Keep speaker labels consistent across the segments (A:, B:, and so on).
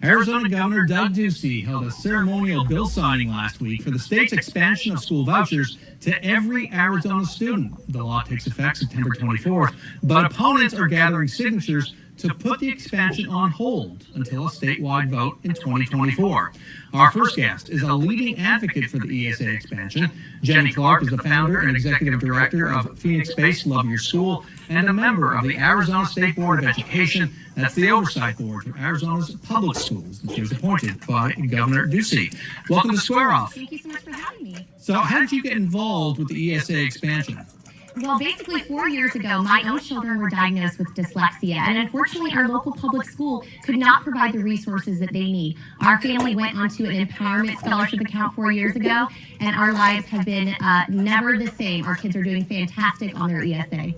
A: Arizona Governor Doug Ducey held a ceremonial bill signing last week for the state's expansion of school vouchers to every Arizona student. The law takes effect September 24th, but opponents are gathering signatures to put the expansion on hold until a statewide vote in 2024. Our first guest is a leading advocate for the ESA expansion. Jenny Clark is the founder and executive director of Phoenix-based Love Your School and a member of the Arizona State Board of Education. That's the oversight board for Arizona's public schools. And she was appointed by Governor Ducey. Welcome to Square Off.
B: Thank you so much for having me.
A: So how did you get involved with the ESA expansion?
B: Well, basically 4 years ago, my own children were diagnosed with dyslexia, and unfortunately our local public school could not provide the resources that they need. Our family went onto an empowerment scholarship account 4 years ago, and our lives have been never the same. Our kids are doing fantastic on their ESA.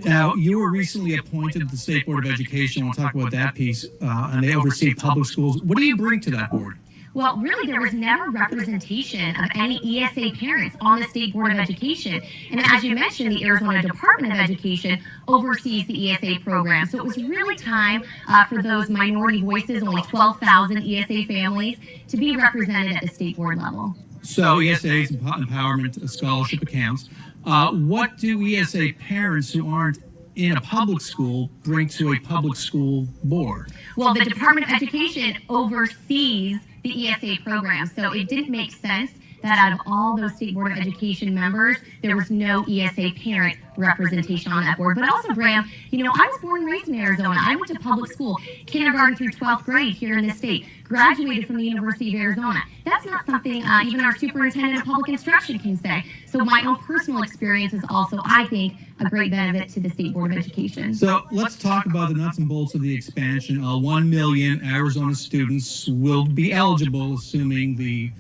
A: Now, you were recently appointed to the State Board of Education. We'll talk about that piece, and they oversee public schools. What do you bring to that board?
B: Well, really, there was never representation of any ESA parents on the State Board of Education. And as you mentioned, the Arizona Department of Education oversees the ESA program. So it was really time for those minority voices, only 12,000 ESA families, to be represented at the state board level.
A: So ESA's empowerment scholarship accounts. What do ESA parents who aren't in a public school bring to a public school board?
B: Well, the Department of Education oversees the ESA program, so it didn't make sense that out of all those State Board of Education members, there was no ESA parent representation on that board. But also, Graham, I was born and raised in Arizona. I went to public school, kindergarten through 12th grade here in this state, graduated from the University of Arizona. That's not something even our superintendent of public instruction can say. So my own personal experience is also, I think, a great benefit to the State Board of Education.
A: So let's talk about the nuts and bolts of the expansion. 1 million Arizona students will be eligible, assuming the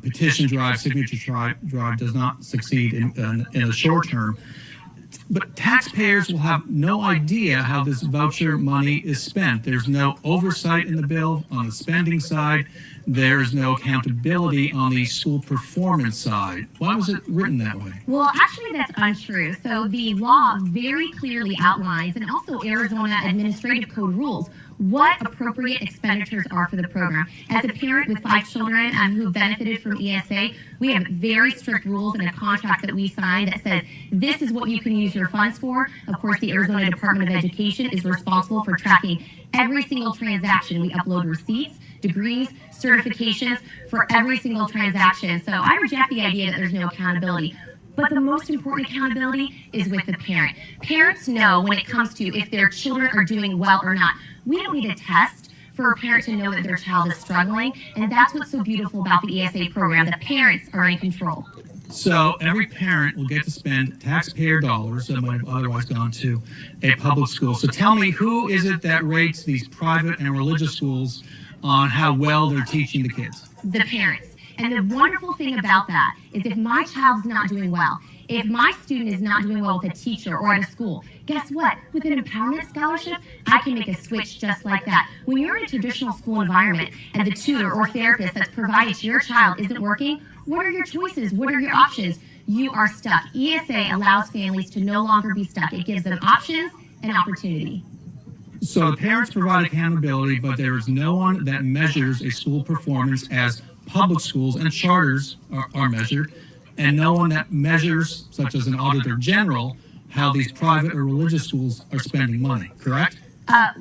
A: petition drive, signature drive does not succeed in the short term. But taxpayers will have no idea how this voucher money is spent. There's no oversight in the bill on the spending side. There's no accountability on the school performance side. Why was it written that way?
B: Well, actually, that's untrue. So the law very clearly outlines, and also Arizona Administrative Code rules, what appropriate expenditures are for the program. As a parent with 5 children who benefited from ESA, we have very strict rules and a contract that we sign that says this is what you can use your funds for. Of course, the Arizona Department of Education is responsible for tracking every single transaction. We upload receipts, degrees, certifications for every single transaction. So I reject the idea that there's no accountability. But the most important accountability is with the parent. Parents know when it comes to if their children are doing well or not. We don't need a test for a parent to know that their child is struggling, and that's what's so beautiful about the ESA program. The parents are in control.
A: So every parent will get to spend taxpayer dollars that might have otherwise gone to a public school. So tell me, who is it that rates these private and religious schools on how well they're teaching the kids?
B: The parents. And the wonderful thing about that is if my child's not doing well, if my student is not doing well with a teacher or at a school, guess what? With an empowerment scholarship, I can make a switch just like that. When you're in a traditional school environment and the tutor or therapist that's provided to your child isn't working, what are your choices? What are your options? You are stuck. ESA allows families to no longer be stuck. It gives them options and opportunity.
A: So the parents provide accountability, but there is no one that measures a school performance as public schools and charters are measured, and no one that measures, such as an auditor general, how these private or religious schools are spending money, correct?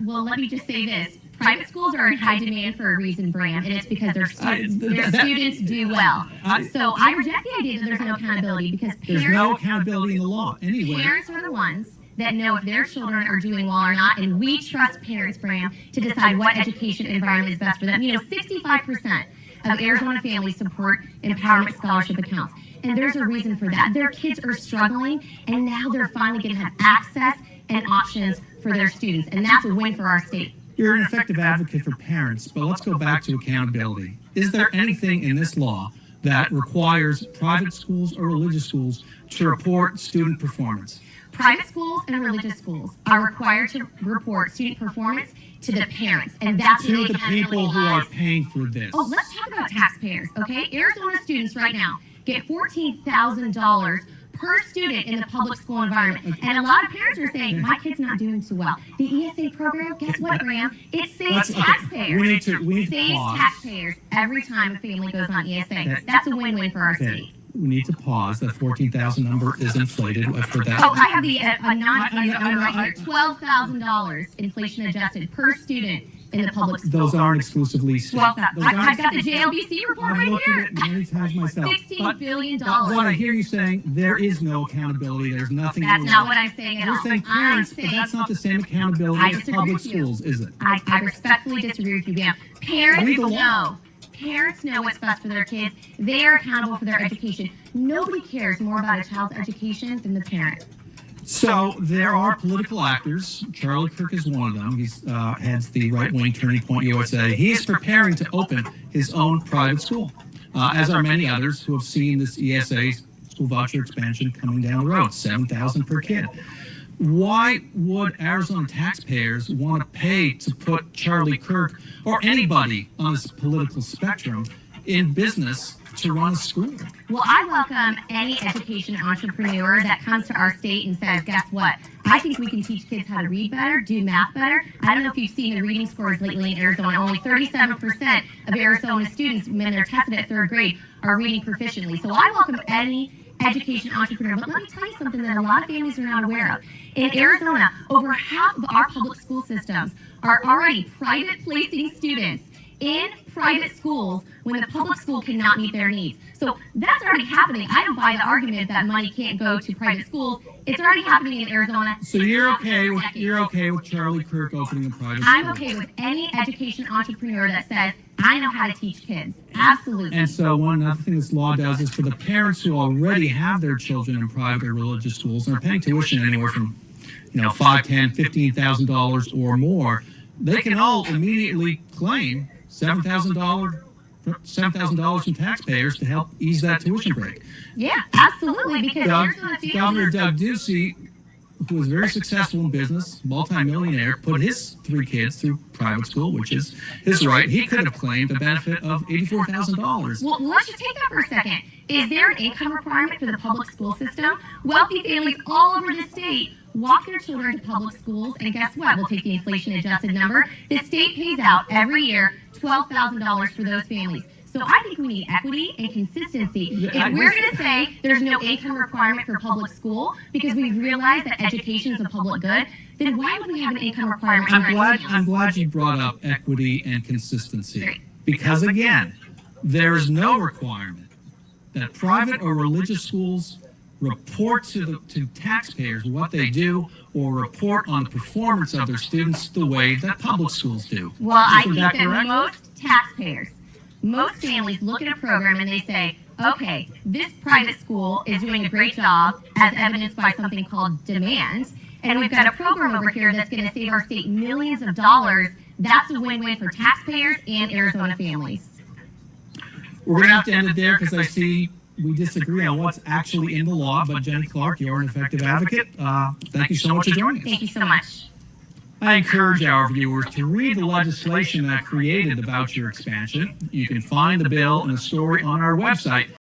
B: Well, let me just say this. Private schools are in high demand for a reason, Bram, and it's because their students do well. So I reject the idea that there's no accountability because
A: there's no accountability in the law anyway.
B: Parents are the ones that know if their children are doing well or not, and we trust parents, Bram, to decide what education environment is best for them. 65% of Arizona families support empowerment scholarship accounts. And there's a reason for that. Their kids are struggling, and now they're finally going to have access and options for their students. And that's a win for our state.
A: You're an effective advocate for parents, but let's go back to accountability. Is there anything in this law that requires private schools or religious schools to report student performance?
B: Private schools and religious schools are required to report student performance to the parents, and that's
A: to the people who are paying for this.
B: Oh, let's talk about taxpayers, okay? Arizona students right now get $14,000 per student in the public school environment. And a lot of parents are saying, my kid's not doing too well. The ESA program, guess what, Graham? It saves taxpayers.
A: We need to
B: saves
A: pause.
B: taxpayers every time a family goes on ESA. That's a win-win for our state.
A: We need to pause. That 14,000 number is inflated. I've heard that.
B: Oh, I have the number right here. $12,000 inflation adjusted per student in the public school.
A: Those aren't exclusively state.
B: I've got the JLBC report
A: I've
B: right
A: looked
B: here.
A: at it many times myself.
B: $16 billion.
A: But what I hear you saying, there is no accountability. There's nothing.
B: That's not what I'm saying at all.
A: You're saying parents, but that's not the same accountability as public schools, is it?
B: I respectfully disagree with you, Bam. Parents know what's best for their kids. They are accountable for their education. Nobody cares more about a child's education than the parent.
A: So there are political actors. Charlie Kirk is one of them. He heads the right-wing Turning Point USA. He is preparing to open his own private school, as are many others who have seen this ESA school voucher expansion coming down the road, $7,000 per kid. Why would Arizona taxpayers want to pay to put Charlie Kirk or anybody on this political spectrum in business to run a school?
B: Well, I welcome any education entrepreneur that comes to our state and says, guess what? I think we can teach kids how to read better, do math better. I don't know if you've seen the reading scores lately in Arizona. Only 37% of Arizona students, when they're tested at third grade, are reading proficiently. So I welcome any education entrepreneur. But let me tell you something that a lot of families are not aware of. In Arizona, over half of our public school systems are already private placing students in private schools when the public school cannot meet their needs. So that's already happening. I don't buy the argument that money can't go to private schools. It's already happening in Arizona.
A: So you're okay with Charlie Kirk opening a private school?
B: I'm okay with any education entrepreneur that says, I know how to teach kids. Absolutely.
A: And so one other thing this law does is for the parents who already have their children in private or religious schools and are paying tuition anywhere from $5,000, $10,000, $15,000 or more, they can all immediately claim $7,000 from taxpayers to help ease that tuition break.
B: Yeah, absolutely. Because
A: Governor Doug Ducey, who was very successful in business, multimillionaire, put his 3 kids through private school, which is his right. He could have claimed a benefit of $84,000.
B: Well, let's just take that for a second. Is there an income requirement for the public school system? Wealthy families all over the state walk their children to public schools, and guess what? We'll take the inflation-adjusted number. The state pays out every year $12,000 for those families. So I think we need equity and consistency. If we're going to say there's no income requirement for public school because we realize that education is a public good, then why would we have an income requirement?
A: I'm glad you brought up equity and consistency. Because again, there is no requirement that private or religious schools report to taxpayers what they do or report on the performance of their students the way that public schools do.
B: Well, I think that most taxpayers, most families look at a program and they say, okay, this private school is doing a great job as evidenced by something called demand, and we've got a program over here that's going to save our state millions of dollars. That's a win-win for taxpayers and Arizona families.
A: We're going to have to end it there because I see we disagree on what's actually in the law, but Jenny Clark, you're an effective advocate. Thank you so much for joining us.
B: Thank you so much.
A: I encourage our viewers to read the legislation that created the voucher expansion. You can find the bill and the story on our website,